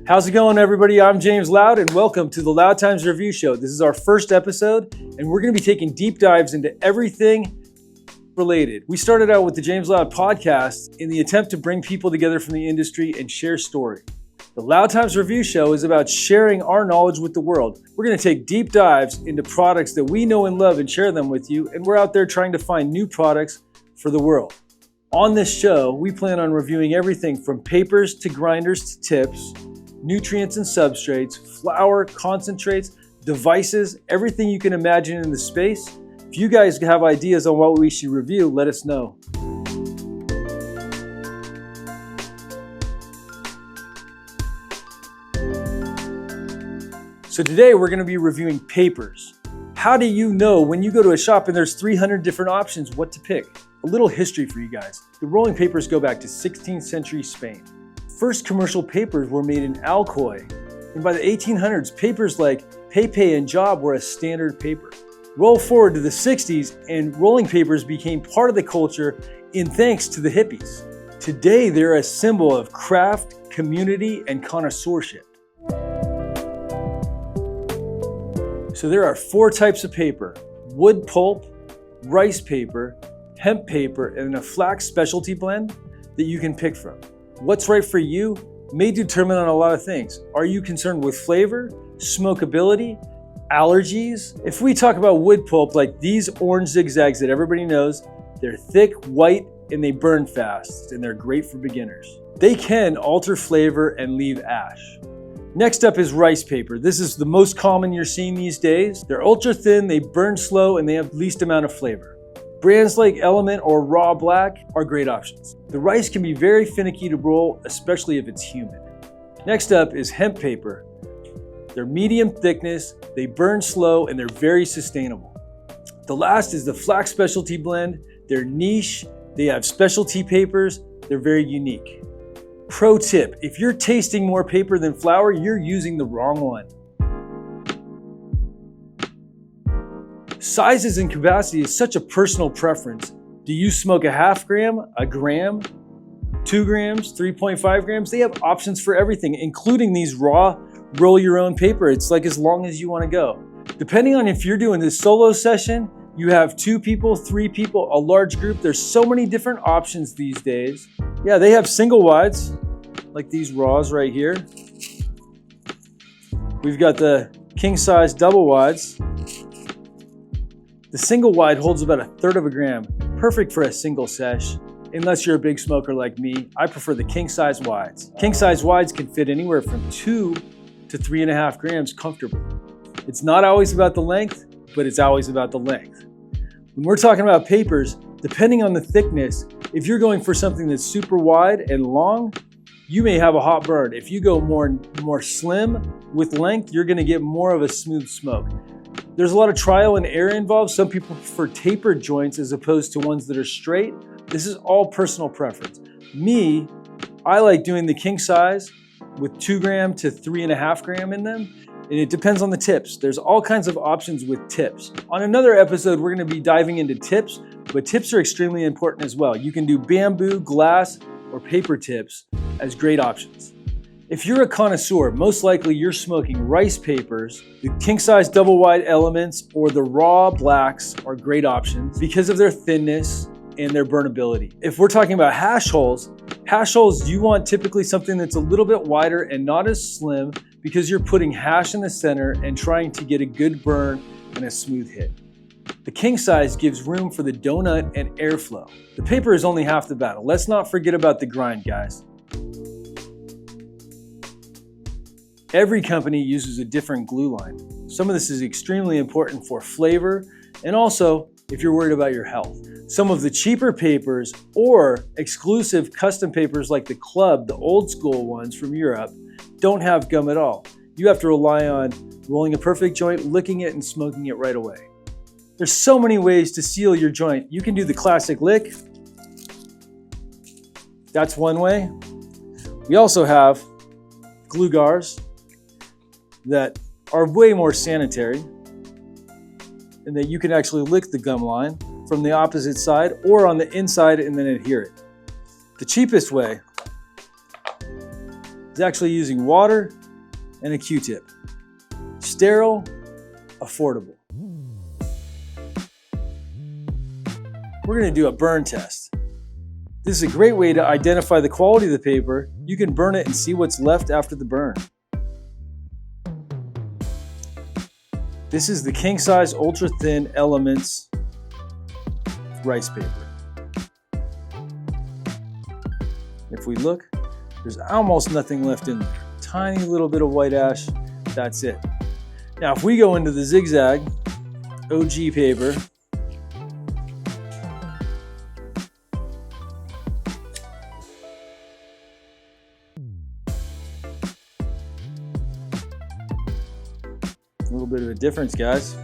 How's it going, everybody? I'm James Loud, and welcome to the Loud Times Review Show. This is our first episode, and we're going to be taking deep dives into everything related. We started out with the James Loud podcast in the attempt to bring people together from the industry and share story. The Loud Times Review Show is about sharing our knowledge with the world. We're going to take deep dives into products that we know and love and share them with you, and we're out there trying to find new products for the world. On this show, we plan on reviewing everything from papers to grinders to tips, nutrients and substrates, flour, concentrates, devices, everything you can imagine in the space. If you guys have ideas on what we should review, let us know. So today we're going to be reviewing papers. How do you know when you go to a shop and there's 300 different options what to pick? A little history for you guys. The rolling papers go back to 16th century Spain. First commercial papers were made in Alcoy, and by the 1800s, papers like Pepe and Job were a standard paper. Roll forward to the 60s, and rolling papers became part of the culture in thanks to the hippies. Today, they're a symbol of craft, community, and connoisseurship. So there are 4 types of paper: wood pulp, rice paper, hemp paper, and a flax specialty blend that you can pick from. What's right for you may determine on a lot of things. Are you concerned with flavor, smokability, allergies? If we talk about wood pulp, like these orange zigzags that everybody knows, they're thick, white, and they burn fast, and they're great for beginners. They can alter flavor and leave ash. Next up is rice paper. This is the most common you're seeing these days. They're ultra thin, they burn slow, and they have least amount of flavor. Brands like Element or Raw Black are great options. The rice can be very finicky to roll, especially if it's humid. Next up is hemp paper. They're medium thickness, they burn slow, and they're very sustainable. The last is the flax specialty blend. They're niche, they have specialty papers, they're very unique. Pro tip, if you're tasting more paper than flour, you're using the wrong one. Sizes and capacity is such a personal preference. Do you smoke a half gram, a gram, 2 grams, 3.5 grams? They have options for everything, including these raw, roll your own paper. It's like as long as you want to go. Depending on if you're doing this solo session, you have 2 people, 3 people, a large group. There's so many different options these days. Yeah, they have single wides, like these raws right here. We've got the king size double wides. The single wide holds about 1/3 of a gram, perfect for a single sesh. Unless you're a big smoker like me, I prefer the king size wides. King size wides can fit anywhere from 2 to 3.5 grams comfortably. It's not always about the length, but it's always about the length. When we're talking about papers, depending on the thickness, if you're going for something that's super wide and long, you may have a hot burn. If you go more slim with length, you're gonna get more of a smooth smoke. There's a lot of trial and error involved. Some people prefer tapered joints as opposed to ones that are straight. This is all personal preference. Me, I like doing the king size with 2 gram to 3.5 gram in them, and it depends on the tips. There's all kinds of options with tips. On another episode, we're gonna be diving into tips, but tips are extremely important as well. You can do bamboo, glass, or paper tips as great options. If you're a connoisseur, most likely you're smoking rice papers. The king size double wide elements or the raw blacks are great options because of their thinness and their burnability. If we're talking about hash holes, you want typically something that's a little bit wider and not as slim because you're putting hash in the center and trying to get a good burn and a smooth hit. The king size gives room for the donut and airflow. The paper is only half the battle. Let's not forget about the grind, guys. Every company uses a different glue line. Some of this is extremely important for flavor and also if you're worried about your health. Some of the cheaper papers or exclusive custom papers like the Club, the old school ones from Europe, don't have gum at all. You have to rely on rolling a perfect joint, licking it, and smoking it right away. There's so many ways to seal your joint. You can do the classic lick. That's one way. We also have glue gars that are way more sanitary and that you can actually lick the gum line from the opposite side or on the inside and then adhere it. The cheapest way is actually using water and a Q-tip. Sterile, affordable. We're going to do a burn test. This is a great way to identify the quality of the paper. You can burn it and see what's left after the burn. This is the king size ultra thin Elements rice paper. If we look, there's almost nothing left in there. Tiny little bit of white ash, that's it. Now if we go into the zigzag OG paper, a little bit of a difference, guys.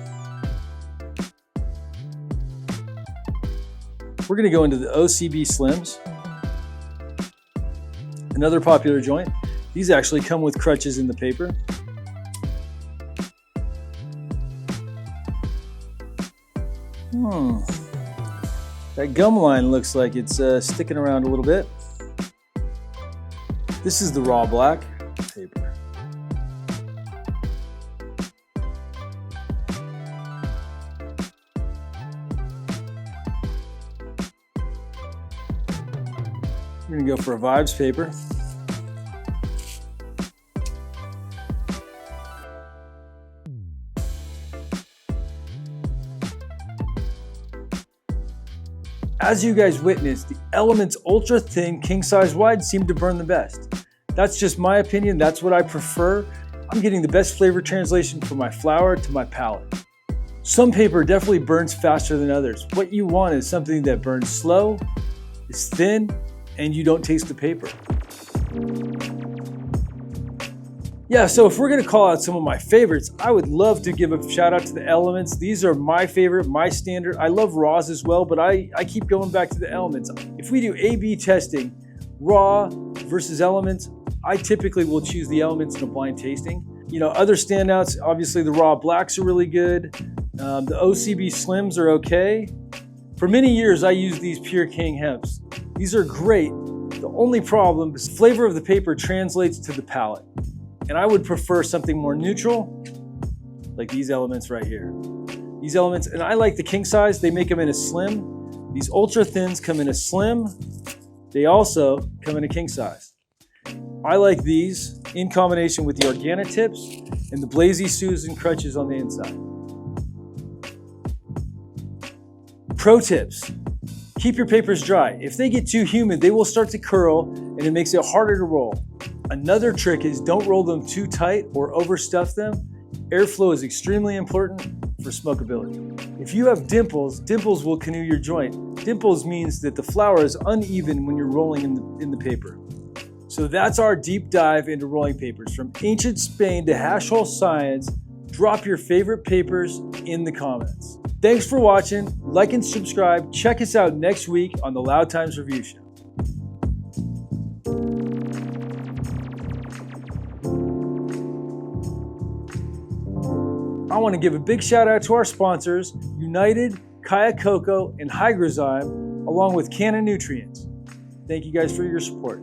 We're going to go into the OCB Slims. Another popular joint. These actually come with crutches in the paper. That gum line looks like it's sticking around a little bit. This is the raw black paper. We're going to go for a Vibes paper. As you guys witnessed, the Elements ultra thin king size wide seem to burn the best. That's just my opinion, that's what I prefer. I'm getting the best flavor translation from my flower to my palate. Some paper definitely burns faster than others. What you want is something that burns slow, is thin, and you don't taste the paper. Yeah, so if we're gonna call out some of my favorites, I would love to give a shout out to the Elements. These are my favorite, my standard. I love raws as well, but I keep going back to the Elements. If we do A/B testing, raw versus Elements, I typically will choose the Elements in a blind tasting. You know, other standouts, obviously the raw blacks are really good. The OCB Slims are okay. For many years, I used these Pure King hemps. These are great. The only problem is the flavor of the paper translates to the palate. And I would prefer something more neutral, like these Elements right here. These Elements, and I like the king size, they make them in a slim. These ultra thins come in a slim. They also come in a king size. I like these in combination with the Organic tips and the Blazy Susan crutches on the inside. Pro tips. Keep your papers dry. If they get too humid, they will start to curl and it makes it harder to roll. Another trick is don't roll them too tight or overstuff them. Airflow is extremely important for smokability. If you have dimples, dimples will canoe your joint. Dimples means that the flower is uneven when you're rolling in the paper. So that's our deep dive into rolling papers. From ancient Spain to hash hole science, drop your favorite papers in the comments. Thanks for watching, like and subscribe. Check us out next week on the Loud Times Review Show. I want to give a big shout out to our sponsors, United, Kaya Coco, and Hygrozyme, along with Canna Nutrients. Thank you guys for your support.